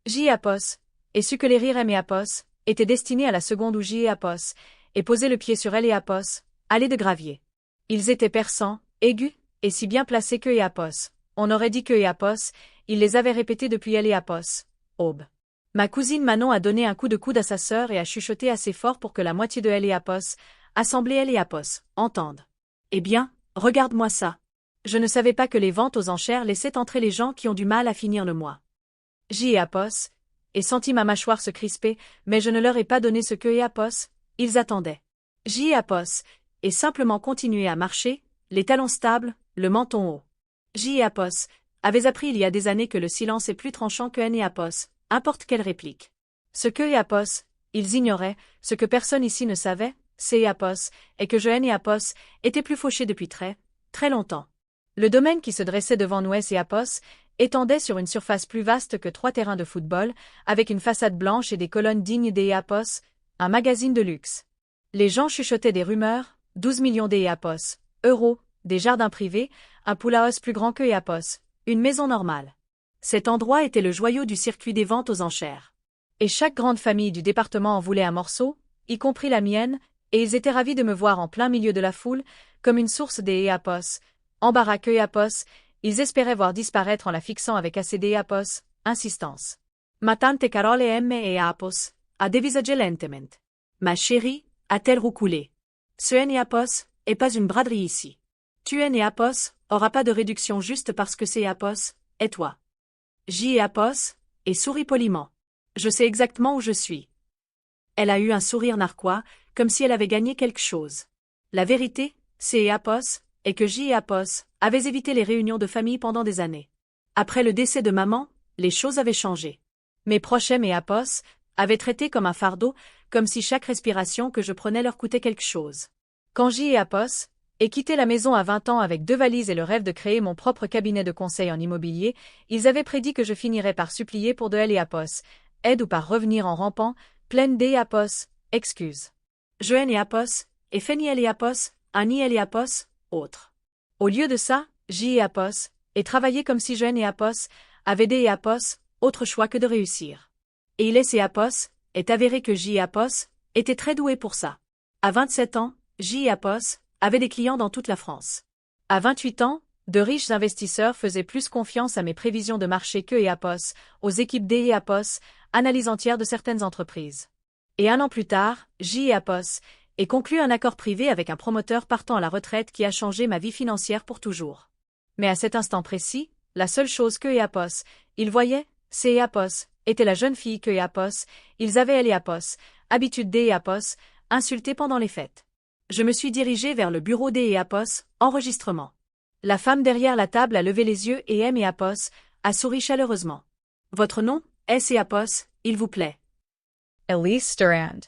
J. Apos, et sut que les rires M. Apos étaient destinés à la seconde où J. Apos, et posait le pied sur L. Apos, allée de gravier. Ils étaient perçants, aigus, et si bien placés que Apos. On aurait dit que Apos, il les avait répétés depuis L. Apos. Aube. Ma cousine Manon a donné un coup de coude à sa sœur et a chuchoté assez fort pour que la moitié de L. Apos, assemblée L. Apos, entende. Eh bien, regarde-moi ça. Je ne savais pas que les ventes aux enchères laissaient entrer les gens qui ont du mal à finir le mois. J. Apos, et senti ma mâchoire se crisper, mais je ne leur ai pas donné ce que Apos, ils attendaient. J. Apos, et simplement continué à marcher, les talons stables, le menton haut. J. Apos, avait appris il y a des années que le silence est plus tranchant que N. Apos, importe quelle réplique. Ce que Apos, ils ignoraient, ce que personne ici ne savait, c'est Apos, et que je N. Apos, était plus fauché depuis très, très longtemps. Le domaine qui se dressait devant nous et Apos, étendait sur une surface plus vaste que 3 terrains de football, avec une façade blanche et des colonnes dignes des Apos, un magazine de luxe. Les gens chuchotaient des rumeurs, 12 millions d'Apos, euros, des jardins privés, un poulaos plus grand que Apos, une maison normale. Cet endroit était le joyau du circuit des ventes aux enchères. Et chaque grande famille du département en voulait un morceau, y compris la mienne, et ils étaient ravis de me voir en plein milieu de la foule, comme une source des Apos, embarras que Apos, ils espéraient voir disparaître en la fixant avec assez d'Apos, insistance. Ma tante Carole M. et Apos, a dévisagé lentement. Ma chérie, a-t-elle roucoulé? Ce N. Apos, est pas une braderie ici. Tu N. Apos, aura pas de réduction juste parce que c'est Apos, et toi. J. Apos, et sourit poliment. Je sais exactement où je suis. Elle a eu un sourire narquois, comme si elle avait gagné quelque chose. La vérité, c'est Apos, et que J. Apos avait évité les réunions de famille pendant des années. Après le décès de maman, les choses avaient changé. Mes proches M. et Apos avaient traité comme un fardeau, comme si chaque respiration que je prenais leur coûtait quelque chose. Quand J. Apos ai quitté la maison à 20 ans avec 2 valises et le rêve de créer mon propre cabinet de conseil en immobilier, ils avaient prédit que je finirais par supplier pour de L. Apos, aide ou par revenir en rampant, pleine d'Apos, excuses. Je N. Apos, et Fanny L. Apos, un L. Apos, autre. Au lieu de ça, J. Apos, et travailler comme si je N. Apos, avait des Apos, autre choix que de réussir. Et il est Apos, est avéré que J. Apos, était très doué pour ça. À 27 ans, J. Apos, avait des clients dans toute la France. À 28 ans, de riches investisseurs faisaient plus confiance à mes prévisions de marché que Apos, aux équipes des Apos, analyse entière de certaines entreprises. Et 1 an plus tard, J. Apos, et conclut un accord privé avec un promoteur partant à la retraite qui a changé ma vie financière pour toujours. Mais à cet instant précis, la seule chose que Apos, il voyait, c'est Apos, était la jeune fille que Apos, ils avaient elle Apos, habitude des Apos, insultée pendant les fêtes. Je me suis dirigé vers le bureau des Apos, enregistrement. La femme derrière la table a levé les yeux et M. Apos, a souri chaleureusement. Votre nom, S. Apos, il vous plaît. Elise Durand.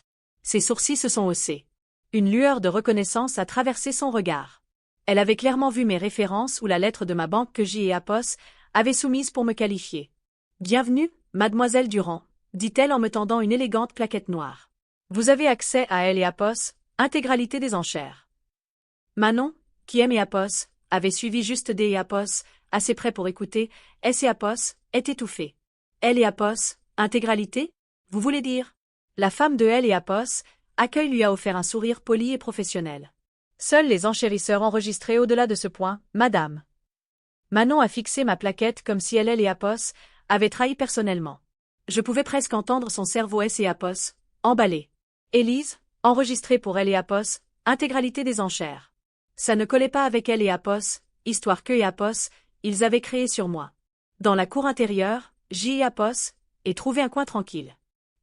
Ses sourcils se sont haussés. Une lueur de reconnaissance a traversé son regard. Elle avait clairement vu mes références ou la lettre de ma banque que J. Apos avait soumise pour me qualifier. Bienvenue, mademoiselle Durand, dit-elle en me tendant une élégante plaquette noire. Vous avez accès à L. Apos, intégralité des enchères. Manon, qui aime Apos, avait suivi juste des Apos, assez près pour écouter, S. Apos, est étouffée. L. Apos, intégralité? Vous voulez dire? La femme de L. Apos, accueil lui a offert un sourire poli et professionnel. Seuls les enchérisseurs enregistrés au-delà de ce point, madame. Manon a fixé ma plaquette comme si L. Apos avait trahi personnellement. Je pouvais presque entendre son cerveau S. Apos, emballé. Élise, enregistré pour L. Apos, intégralité des enchères. Ça ne collait pas avec L. Apos, histoire que Apos, ils avaient créé sur moi. Dans la cour intérieure, J. Apos, et trouvé un coin tranquille.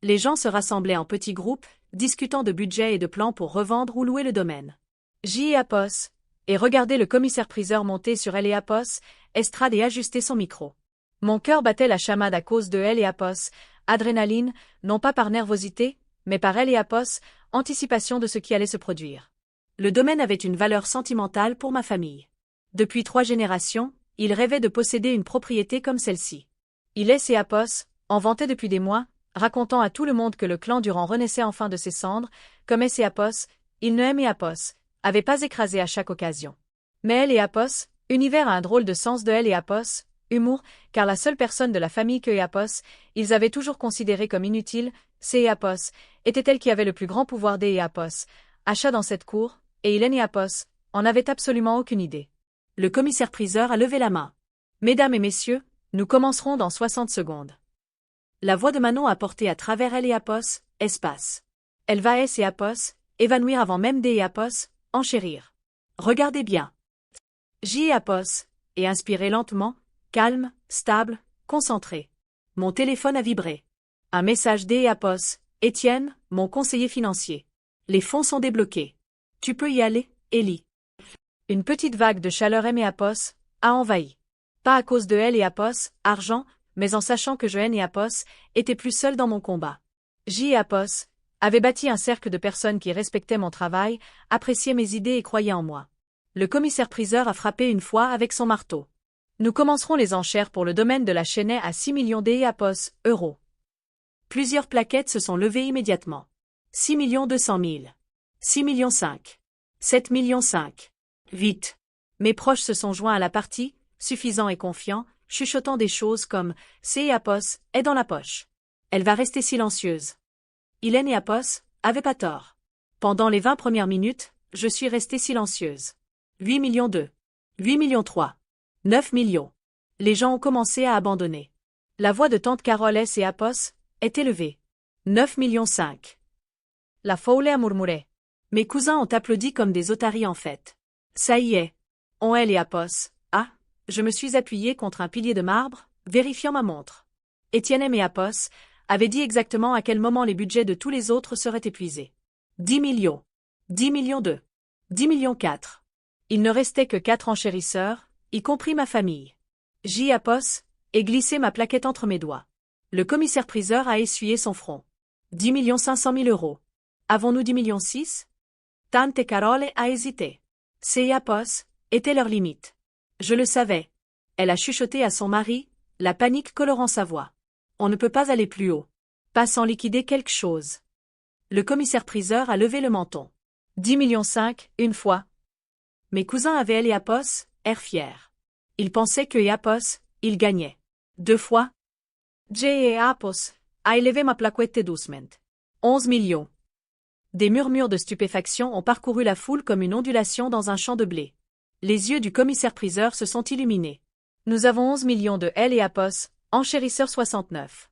Les gens se rassemblaient en petits groupes, discutant de budget et de plans pour revendre ou louer le domaine. J. Apos, et regardait le commissaire-priseur monter sur L. Apos, estrade et ajuster son micro. Mon cœur battait la chamade à cause de L. Apos, adrénaline, non pas par nervosité, mais par L. Apos, anticipation de ce qui allait se produire. Le domaine avait une valeur sentimentale pour ma famille. Depuis 3 générations, il rêvait de posséder une propriété comme celle-ci. Il est Apos, en vantait depuis des mois, racontant à tout le monde que le clan Durand renaissait enfin de ses cendres, comme S. Apos, il ne aimait Apos, avait pas écrasé à chaque occasion. Mais L. Apos, univers a un drôle de sens de L. Apos, Humour, car la seule personne de la famille que Eapos, ils avaient toujours considérée comme inutile, c'est Eapos, était elle qui avait le plus grand pouvoir des Eapos. Achat dans cette cour, et Hélène Eapos, en avait absolument aucune idée. Le commissaire-priseur a levé la main. Mesdames et messieurs, nous commencerons dans 60 secondes. La voix de Manon a porté à travers elle Eapos, espace. Elle va Eapos, évanouir avant même des Eapos, enchérir. Regardez bien. Eapos, et inspirez lentement, calme, stable, concentré. Mon téléphone a vibré. Un message d'Eapos, Étienne, mon conseiller financier. Les fonds sont débloqués. Tu peux y aller, Ellie. Une petite vague de chaleur Eapos a envahi. Pas à cause de elle Eapos, argent, mais en sachant que je Eapos était plus seul dans mon combat. Eapos avait bâti un cercle de personnes qui respectaient mon travail, appréciaient mes idées et croyaient en moi. Le commissaire-priseur a frappé une fois avec son marteau. Nous commencerons les enchères pour le domaine de la Chênaie à 6 millions d'Eapos, euros. Plusieurs plaquettes se sont levées immédiatement. 6 200 000. 6 millions 5. 7 millions 5. Vite. Mes proches se sont joints à la partie, suffisants et confiants, chuchotant des choses comme « Eapos est dans la poche. Elle va rester silencieuse. » Hélène Eapos avait pas tort. Pendant les 20 premières minutes, je suis restée silencieuse. 8 millions 2. 8 millions 3. 9 millions. Les gens ont commencé à abandonner. La voix de tante Carole Eapos est élevée. 9 millions 5. La foule a murmuré. Mes cousins ont applaudi comme des otaries en fête. Ça y est. On est Eapos. Ah, je me suis appuyée contre un pilier de marbre, vérifiant ma montre. Étienne Eapos avait dit exactement à quel moment les budgets de tous les autres seraient épuisés. 10 millions. 10 millions 2. 10 millions 4. Il ne restait que 4 enchérisseurs, y compris ma famille. Eapos, et glissé ma plaquette entre mes doigts. Le commissaire-priseur a essuyé son front. 10 500 000 euros. Avons-nous 10 millions 6? Tante Carole a hésité. Eapos était leur limite. Je le savais. Elle a chuchoté à son mari, la panique colorant sa voix. On ne peut pas aller plus haut. Pas sans liquider quelque chose. Le commissaire-priseur a levé le menton. 10 millions 5, une fois. Mes cousins avaient Eapos, air fier. Ils pensaient que Eapos, il gagnait. 2 fois. Eapos a élevé ma plaquette doucement. 11 millions. Des murmures de stupéfaction ont parcouru la foule comme une ondulation dans un champ de blé. Les yeux du commissaire-priseur se sont illuminés. Nous avons 11 millions de Eapos, enchérisseur 69.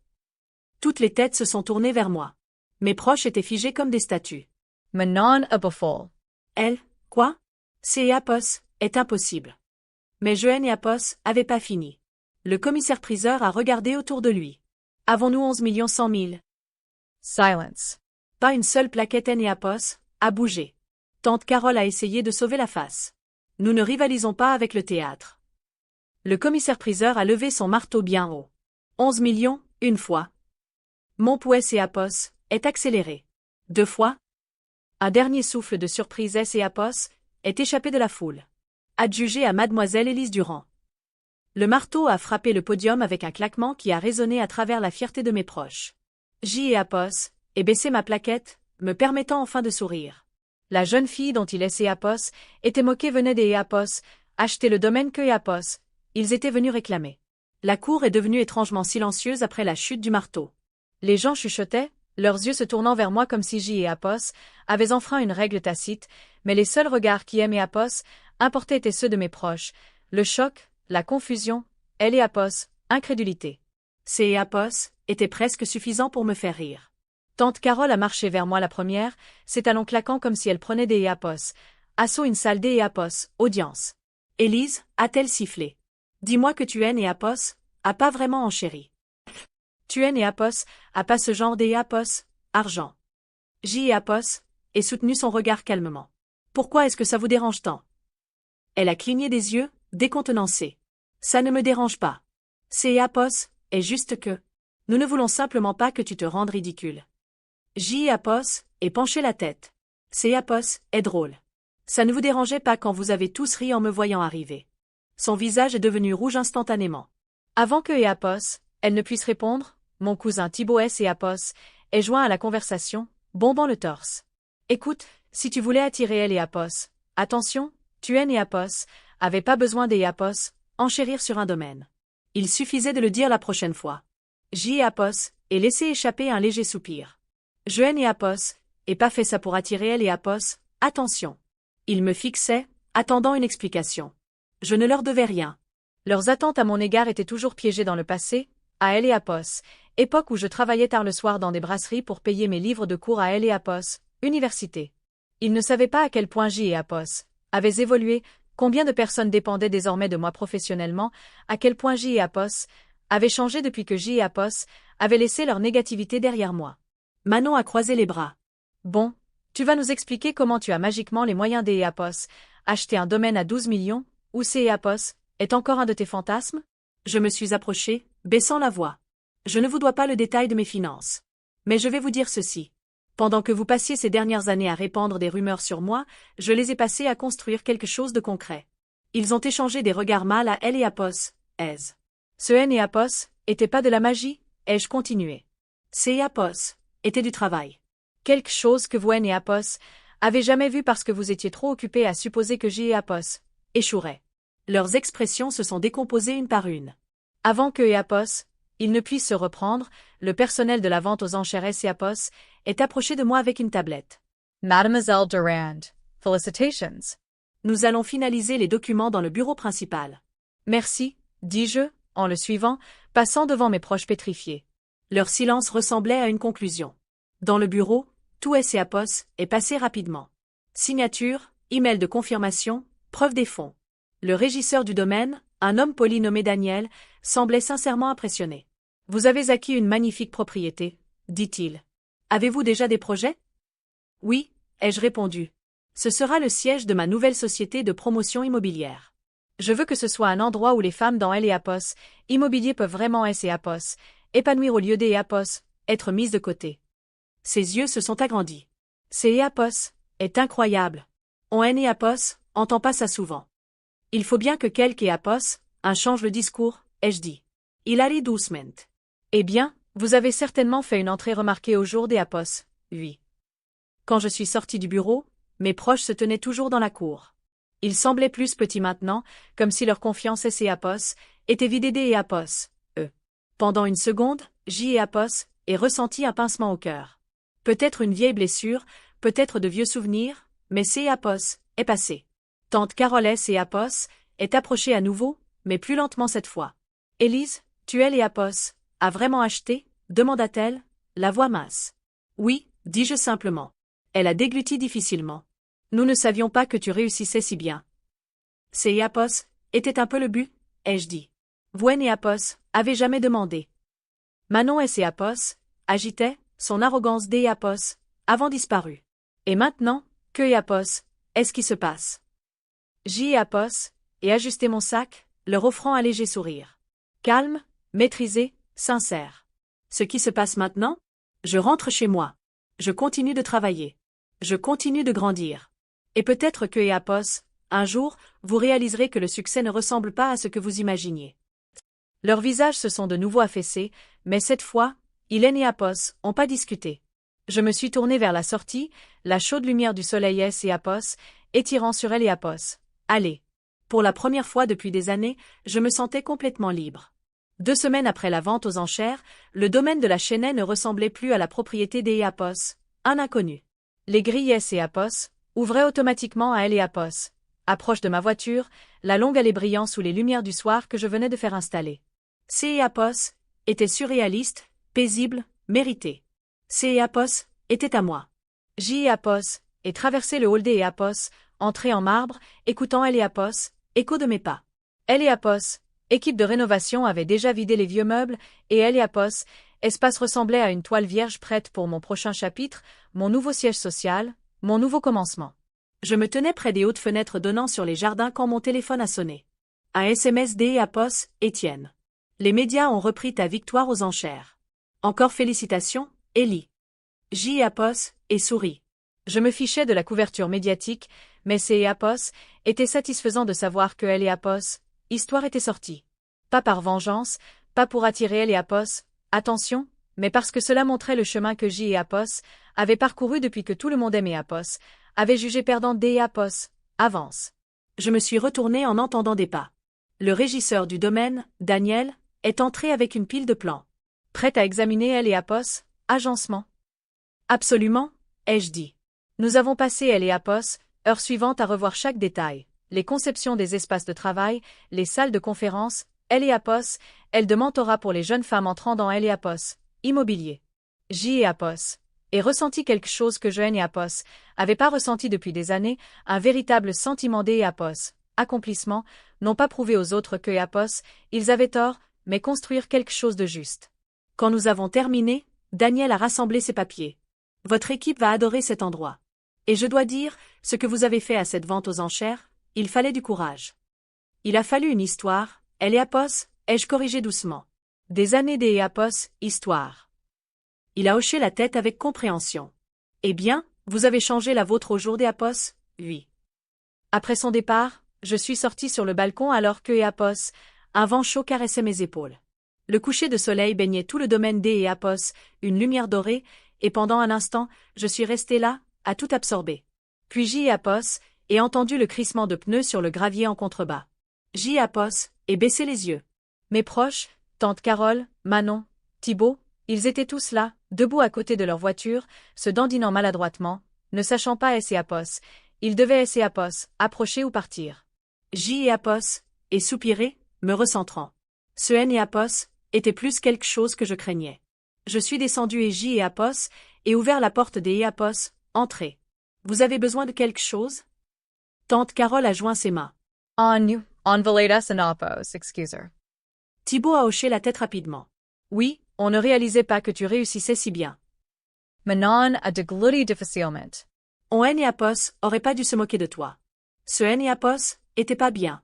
Toutes les têtes se sont tournées vers moi. Mes proches étaient figés comme des statues. Manon Abafol. Elle, quoi? Eapos est impossible. Mais Eapos avait pas fini. Le commissaire-priseur a regardé autour de lui. Avons-nous 11 100 000? Silence. Pas une seule plaquette Eapos a bougé. Tante Carole a essayé de sauver la face. Nous ne rivalisons pas avec le théâtre. Le commissaire-priseur a levé son marteau bien haut. 11 millions, une fois. Mon pouet Eapos est accéléré. 2 fois. Un dernier souffle de surprise Eapos est échappé de la foule. Adjugé à mademoiselle Élise Durand. Le marteau a frappé le podium avec un claquement qui a résonné à travers la fierté de mes proches. Eapos, et baissé ma plaquette, me permettant enfin de sourire. La jeune fille dont il est Eapos était moquée venait des Eapos, acheter le domaine que Eapos, ils étaient venus réclamer. La cour est devenue étrangement silencieuse après la chute du marteau. Les gens chuchotaient, leurs yeux se tournant vers moi comme si Eapos avait enfreint une règle tacite, mais les seuls regards qui aimaient Eapos importaient étaient ceux de mes proches. Le choc, la confusion, Eapos, incrédulité. Eapos était presque suffisant pour me faire rire. Tante Carole a marché vers moi la première, ses talons claquant comme si elle prenait des Eapos. Assaut une salle des Eapos, audience. Élise, a-t-elle sifflé? Dis-moi que tu aimes Eapos, a pas vraiment enchéri. Tu aimes Eapos, a pas ce genre d'Eapos, argent. Eapos, et soutenu son regard calmement. Pourquoi est-ce que ça vous dérange tant? Elle a cligné des yeux, décontenancée. Ça ne me dérange pas. Eapos, est juste que. Nous ne voulons simplement pas que tu te rendes ridicule. Eapos, et penché la tête. Eapos, est drôle. Ça ne vous dérangeait pas quand vous avez tous ri en me voyant arriver. Son visage est devenu rouge instantanément. Avant que Eapos, elle ne puisse répondre, mon cousin Thibaut Eapos, est joint à la conversation, bombant le torse. Écoute, si tu voulais attirer Eapos, attention, tu Eapos, avait pas besoin d'Eapos, enchérir sur un domaine. Il suffisait de le dire la prochaine fois. J. Apos, et laissé échapper un léger soupir. Je N et Apos, et pas fait ça pour attirer elle et Apos, attention. Ils me fixaient, attendant une explication. Je ne leur devais rien. Leurs attentes à mon égard étaient toujours piégées dans le passé, à elle et Apos, époque où je travaillais tard le soir dans des brasseries pour payer mes livres de cours à elle et Apos, université. Ils ne savaient pas à quel point J et Apos avaient évolué, combien de personnes dépendaient désormais de moi professionnellement, à quel point J et Apos avaient changé depuis que J et Apos avaient laissé leur négativité derrière moi. Manon a croisé les bras. Bon, tu vas nous expliquer comment tu as magiquement les moyens des Apos, acheter un domaine à 12 millions, ou ces Apos, est encore un de tes fantasmes? Je me suis approchée, baissant la voix. Je ne vous dois pas le détail de mes finances. Mais je vais vous dire ceci. Pendant que vous passiez ces dernières années à répandre des rumeurs sur moi, je les ai passées à construire quelque chose de concret. Ils ont échangé des regards mâles à elle et Apos, aise. Ce N et Apos, était pas de la magie, ai-je continué. Ces Apos, était du travail. Quelque chose que vous N et Apos avez jamais vu parce que vous étiez trop occupés à supposer que J et Apos échoueraient. Leurs expressions se sont décomposées une par une. Avant que Apos, ils ne puissent se reprendre, le personnel de la vente aux enchères S et Apos est approché de moi avec une tablette. Mademoiselle Durand, felicitations. Nous allons finaliser les documents dans le bureau principal. Merci, dis-je, en le suivant, passant devant mes proches pétrifiés. Leur silence ressemblait à une conclusion. Dans le bureau, tout S et Apos est passé rapidement. Signature, email de confirmation, preuve des fonds. Le régisseur du domaine, un homme poli nommé Daniel, semblait sincèrement impressionné. Vous avez acquis une magnifique propriété, dit-il. Avez-vous déjà des projets? Oui, ai-je répondu. Ce sera le siège de ma nouvelle société de promotion immobilière. Je veux que ce soit un endroit où les femmes dans L et Apos, immobilier peuvent vraiment S et Apos, épanouir au lieu des Apos, être mises de côté. Ses yeux se sont agrandis. C'est Apos, est incroyable. On N et Apos, entend pas ça souvent. Il faut bien que quelque Apos, un change le discours, ai-je dit. Il allait doucement. Eh bien, vous avez certainement fait une entrée remarquée au jour des Apos, oui. Quand je suis sorti du bureau, mes proches se tenaient toujours dans la cour. Ils semblaient plus petits maintenant, comme si leur confiance S et Apos était vidée des Apos, eux. Pendant une seconde, J et Apos ai ressenti un pincement au cœur. Peut-être une vieille blessure, peut-être de vieux souvenirs, mais C Apos est passé. Tante Carole S et Apos est approchée à nouveau, mais plus lentement cette fois. Élise, tu es et Apos, a vraiment acheté? Demanda-t-elle, la voix mince. Oui, dis-je simplement. Elle a dégluti difficilement. Nous ne savions pas que tu réussissais si bien. C'est Apos, était un peu le but, ai-je dit. Vouen et Apos avaient jamais demandé. Manon S et Apos agitait, son arrogance des Apos, avant disparu. Et maintenant, que Apos, est-ce qui se passe? J et Apos, et ajusté mon sac, leur offrant un léger sourire. Calme, maîtrisé, sincère. Ce qui se passe maintenant? Je rentre chez moi. Je continue de travailler. Je continue de grandir. Et peut-être que Apos, un jour, vous réaliserez que le succès ne ressemble pas à ce que vous imaginiez. Leurs visages se sont de nouveau affaissés, mais cette fois, Hélène et Apos ont pas discuté. Je me suis tourné vers la sortie, la chaude lumière du soleil S et Apos, étirant sur elle et Apos. Allez. Pour la première fois depuis des années, je me sentais complètement libre. 2 semaines après la vente aux enchères, le domaine de la Chênaie ne ressemblait plus à la propriété des Apos, un inconnu. Les grilles S et Apos ouvraient automatiquement à elle et Apos. Approche de ma voiture, la longue allée brillant sous les lumières du soir que je venais de faire installer. C et Apos était surréaliste, paisible, mérité. C et Apos était à moi. J et Apos et traversé le hall des Apos, entré en marbre, écoutant elle et Apos, écho de mes pas. Elle et Apos, équipe de rénovation avait déjà vidé les vieux meubles, et elle et Apos, espace ressemblait à une toile vierge prête pour mon prochain chapitre, mon nouveau siège social, mon nouveau commencement. Je me tenais près des hautes fenêtres donnant sur les jardins quand mon téléphone a sonné. Un SMS des Apos, Étienne. Les médias ont repris ta victoire aux enchères. Encore félicitations, Ellie. J. Apos, et sourit. Je me fichais de la couverture médiatique, mais C. Apos était satisfaisant de savoir que elle et Apos, histoire était sortie. Pas par vengeance, pas pour attirer elle et Apos, attention, mais parce que cela montrait le chemin que J. et Apos avaient parcouru depuis que tout le monde aimait Apos, avait jugé perdant des Apos, avance. Je me suis retourné en entendant des pas. Le régisseur du domaine, Daniel, est entrée avec une pile de plans. Prête à examiner elle et Apos, agencement. Absolument, ai-je dit. Nous avons passé elle et Apos, heure suivante à revoir chaque détail, les conceptions des espaces de travail, les salles de conférence, elle et Apos, elle de mentorat pour les jeunes femmes entrant dans elle et Apos, immobilier. J et Apos. Et ressenti quelque chose que Joanne et Apos avaient pas ressenti depuis des années, un véritable sentiment des Apos, accomplissement, non pas prouvé aux autres que Apos, ils avaient tort, mais construire quelque chose de juste. Quand nous avons terminé, Daniel a rassemblé ses papiers. Votre équipe va adorer cet endroit. Et je dois dire, ce que vous avez fait à cette vente aux enchères, il fallait du courage. Il a fallu une histoire, elle et Apos, ai-je corrigé doucement. Des années des Apos, histoire. Il a hoché la tête avec compréhension. Eh bien, vous avez changé la vôtre au jour des Apos, oui. Après son départ, je suis sorti sur le balcon alors que Apos, un vent chaud caressait mes épaules. Le coucher de soleil baignait tout le domaine des Apos, une lumière dorée, et pendant un instant, je suis resté là, à tout absorber. Puis j'y Apos, et entendu le crissement de pneus sur le gravier en contrebas. J'y Apos, et baissé les yeux. Mes proches, tante Carole, Manon, Thibault, ils étaient tous là, debout à côté de leur voiture, se dandinant maladroitement, ne sachant pas et Apos. Ils devaient et Apos, approcher ou partir. J et Apos, et soupirer, me recentrant. Ce N et Apos, était plus quelque chose que je craignais. Je suis descendu et J et Apos, et ouvert la porte des Apos, entrez. Vous avez besoin de quelque chose? Tante Carole a joint ses mains. Enveladas and Apos, excuser. Thibault a hoché la tête rapidement. Oui, on ne réalisait pas que tu réussissais si bien. Manon a degludi difficilement. On N et Apos auraient pas dû se moquer de toi. Ce N et Apos étaient pas bien.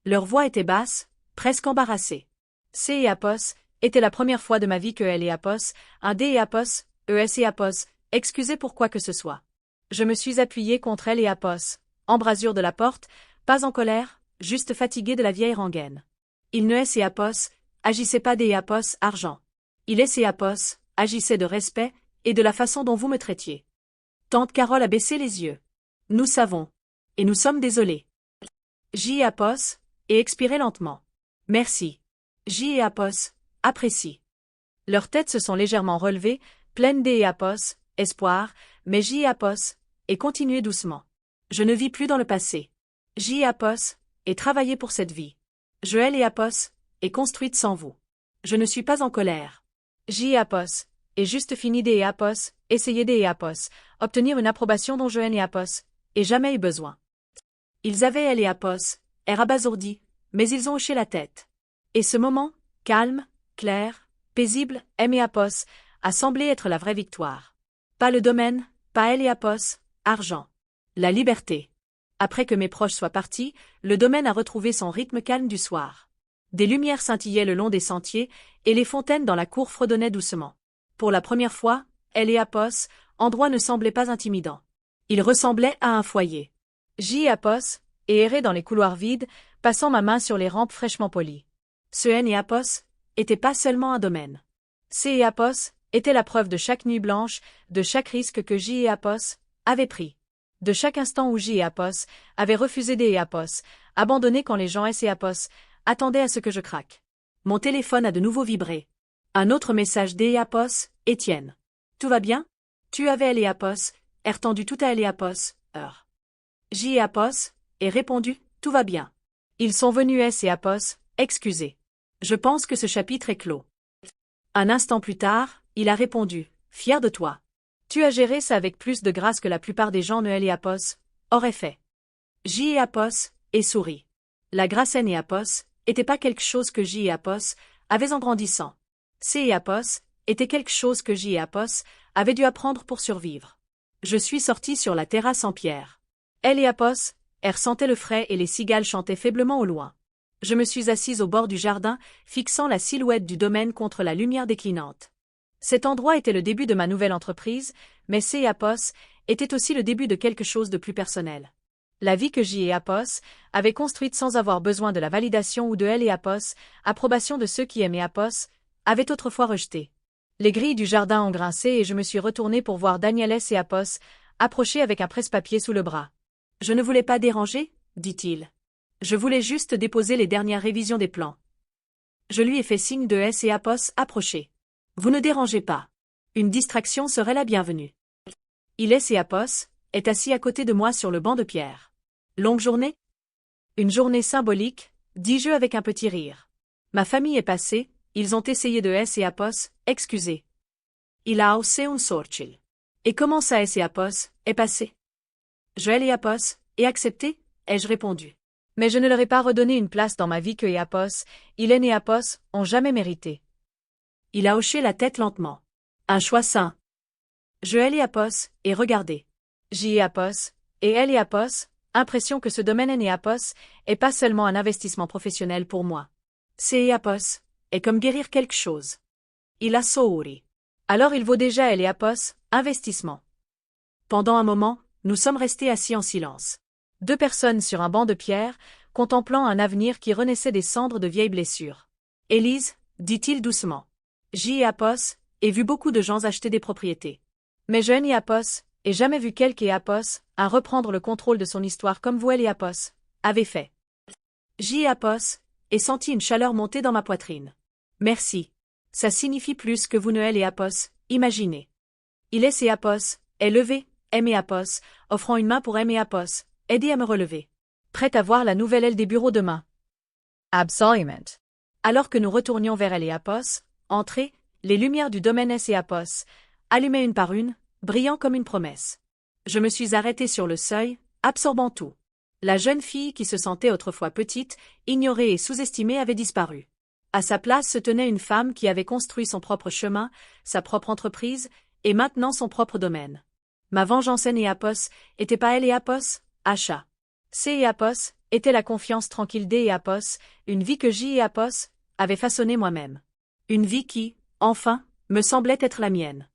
Leur voix était basse, presque embarrassée. C et Apos était la première fois de ma vie que L et Apos, un D et Apos, ES et Apos, excusez pour quoi que ce soit. Je me suis appuyé contre elle et Apos, embrasure de la porte, pas en colère, juste fatigué de la vieille rengaine. Il ne est et Apos, agissait pas des Apos argent. Il est et Apos, agissait de respect, et de la façon dont vous me traitiez. Tante Carole a baissé les yeux. Nous savons. Et nous sommes désolés. J et Apos, et expirez lentement. Merci. J et Apos, apprécie. Leurs têtes se sont légèrement relevées, pleines des Apos, espoir, mais J et Apos, et continuez doucement. Je ne vis plus dans le passé. J et Apos, et travaillez pour cette vie. Joël et Apos, et construite sans vous. Je ne suis pas en colère. J et Apos, et juste fini des Apos, essayer des Apos, obtenir une approbation dont Joël et Apos, et jamais eu besoin. Ils avaient elle et Apos, air abasourdi, mais ils ont hoché la tête. Et ce moment, calme, clair, paisible, M et Apos, a semblé être la vraie victoire. Pas le domaine, pas elle et Apos, argent. La liberté. Après que mes proches soient partis, le domaine a retrouvé son rythme calme du soir. Des lumières scintillaient le long des sentiers, et les fontaines dans la cour fredonnaient doucement. Pour la première fois, elle et Apos, endroit ne semblait pas intimidant. Il ressemblait à un foyer. J et Apos, et errais dans les couloirs vides, passant ma main sur les rampes fraîchement polies. Ce N et Apos, était pas seulement un domaine. C et Apos, était la preuve de chaque nuit blanche, de chaque risque que J et Apos, avaient pris. De chaque instant où J et Apos, avaient refusé des Apos, abandonné quand les gens S et Apos, attendaient à ce que je craque. Mon téléphone a de nouveau vibré. Un autre message des Apos, Étienne. Tout va bien? Tu avais elle et Apos, air tendu tout à elle et Apos, heure. J et Apos, et répondu, tout va bien. Ils sont venus S et Apos, excusez. Je pense que ce chapitre est clos. Un instant plus tard, il a répondu, fier de toi. Tu as géré ça avec plus de grâce que la plupart des gens Noël et Apos auraient fait. J et Apos, et sourit. La grâce N et Apos, était pas quelque chose que J et Apos, avaient en grandissant. C et Apos, était quelque chose que J et Apos, avaient dû apprendre pour survivre. Je suis sorti sur la terrasse en pierre. Elle et Apos, elle sentait le frais et les cigales chantaient faiblement au loin. Je me suis assise au bord du jardin, fixant la silhouette du domaine contre la lumière déclinante. Cet endroit était le début de ma nouvelle entreprise, mais C et Apos était aussi le début de quelque chose de plus personnel. La vie que J et Apos avaient construite sans avoir besoin de la validation ou de elle et Apos, approbation de ceux qui aimaient Apos, avaient autrefois rejeté. Les grilles du jardin ont grincé et je me suis retourné pour voir Daniel S et Apos, approchés avec un presse-papier sous le bras. Je ne voulais pas déranger, dit-il. Je voulais juste déposer les dernières révisions des plans. Je lui ai fait signe de S et Apos, approchez. Vous ne dérangez pas. Une distraction serait la bienvenue. Il S et Apos est assis à côté de moi sur le banc de pierre. Longue journée? Une journée symbolique, dis-je avec un petit rire. Ma famille est passée, ils ont essayé de S et Apos, excusez. Il a haussé un sorchil. Et comment ça S et Apos est passé? Je et Apos, et accepté, ai-je répondu. Mais je ne leur ai pas redonné une place dans ma vie que Apos, Hélène et Apos ont jamais mérité. Il a hoché la tête lentement. Un choix sain. Je et Apos, et regardez. J et Apos, et elle et Apos, impression que ce domaine N et Apos est pas seulement un investissement professionnel pour moi. C et Apos est comme guérir quelque chose. Il a souri. Alors il vaut déjà elle et Apos, investissement. Pendant un moment, nous sommes restés assis en silence. Deux personnes sur un banc de pierre, contemplant un avenir qui renaissait des cendres de vieilles blessures. Élise, dit-il doucement. J et Apos, ai vu beaucoup de gens acheter des propriétés. Mais je et Apos, ai jamais vu quelque et Apos, à reprendre le contrôle de son histoire comme vous et Apos, avez fait. J et Apos, ai senti une chaleur monter dans ma poitrine. Merci. Ça signifie plus que vous ne et Apos, imaginez. Il est et Apos, est levé, M et Apos, offrant une main pour M et Apos, aidez à me relever. Prête à voir la nouvelle aile des bureaux demain. Absolument. Alors que nous retournions vers elle et Apos, entrées, les lumières du domaine S et Apos, allumées une par une, brillant comme une promesse. Je me suis arrêté sur le seuil, absorbant tout. La jeune fille qui se sentait autrefois petite, ignorée et sous-estimée avait disparu. À sa place se tenait une femme qui avait construit son propre chemin, sa propre entreprise, et maintenant son propre domaine. Ma vengeance N et Apos était pas elle et Apos, achat. C et Apos était la confiance tranquille D et Apos, une vie que J et Apos avaient façonnée moi-même. Une vie qui, enfin, me semblait être la mienne.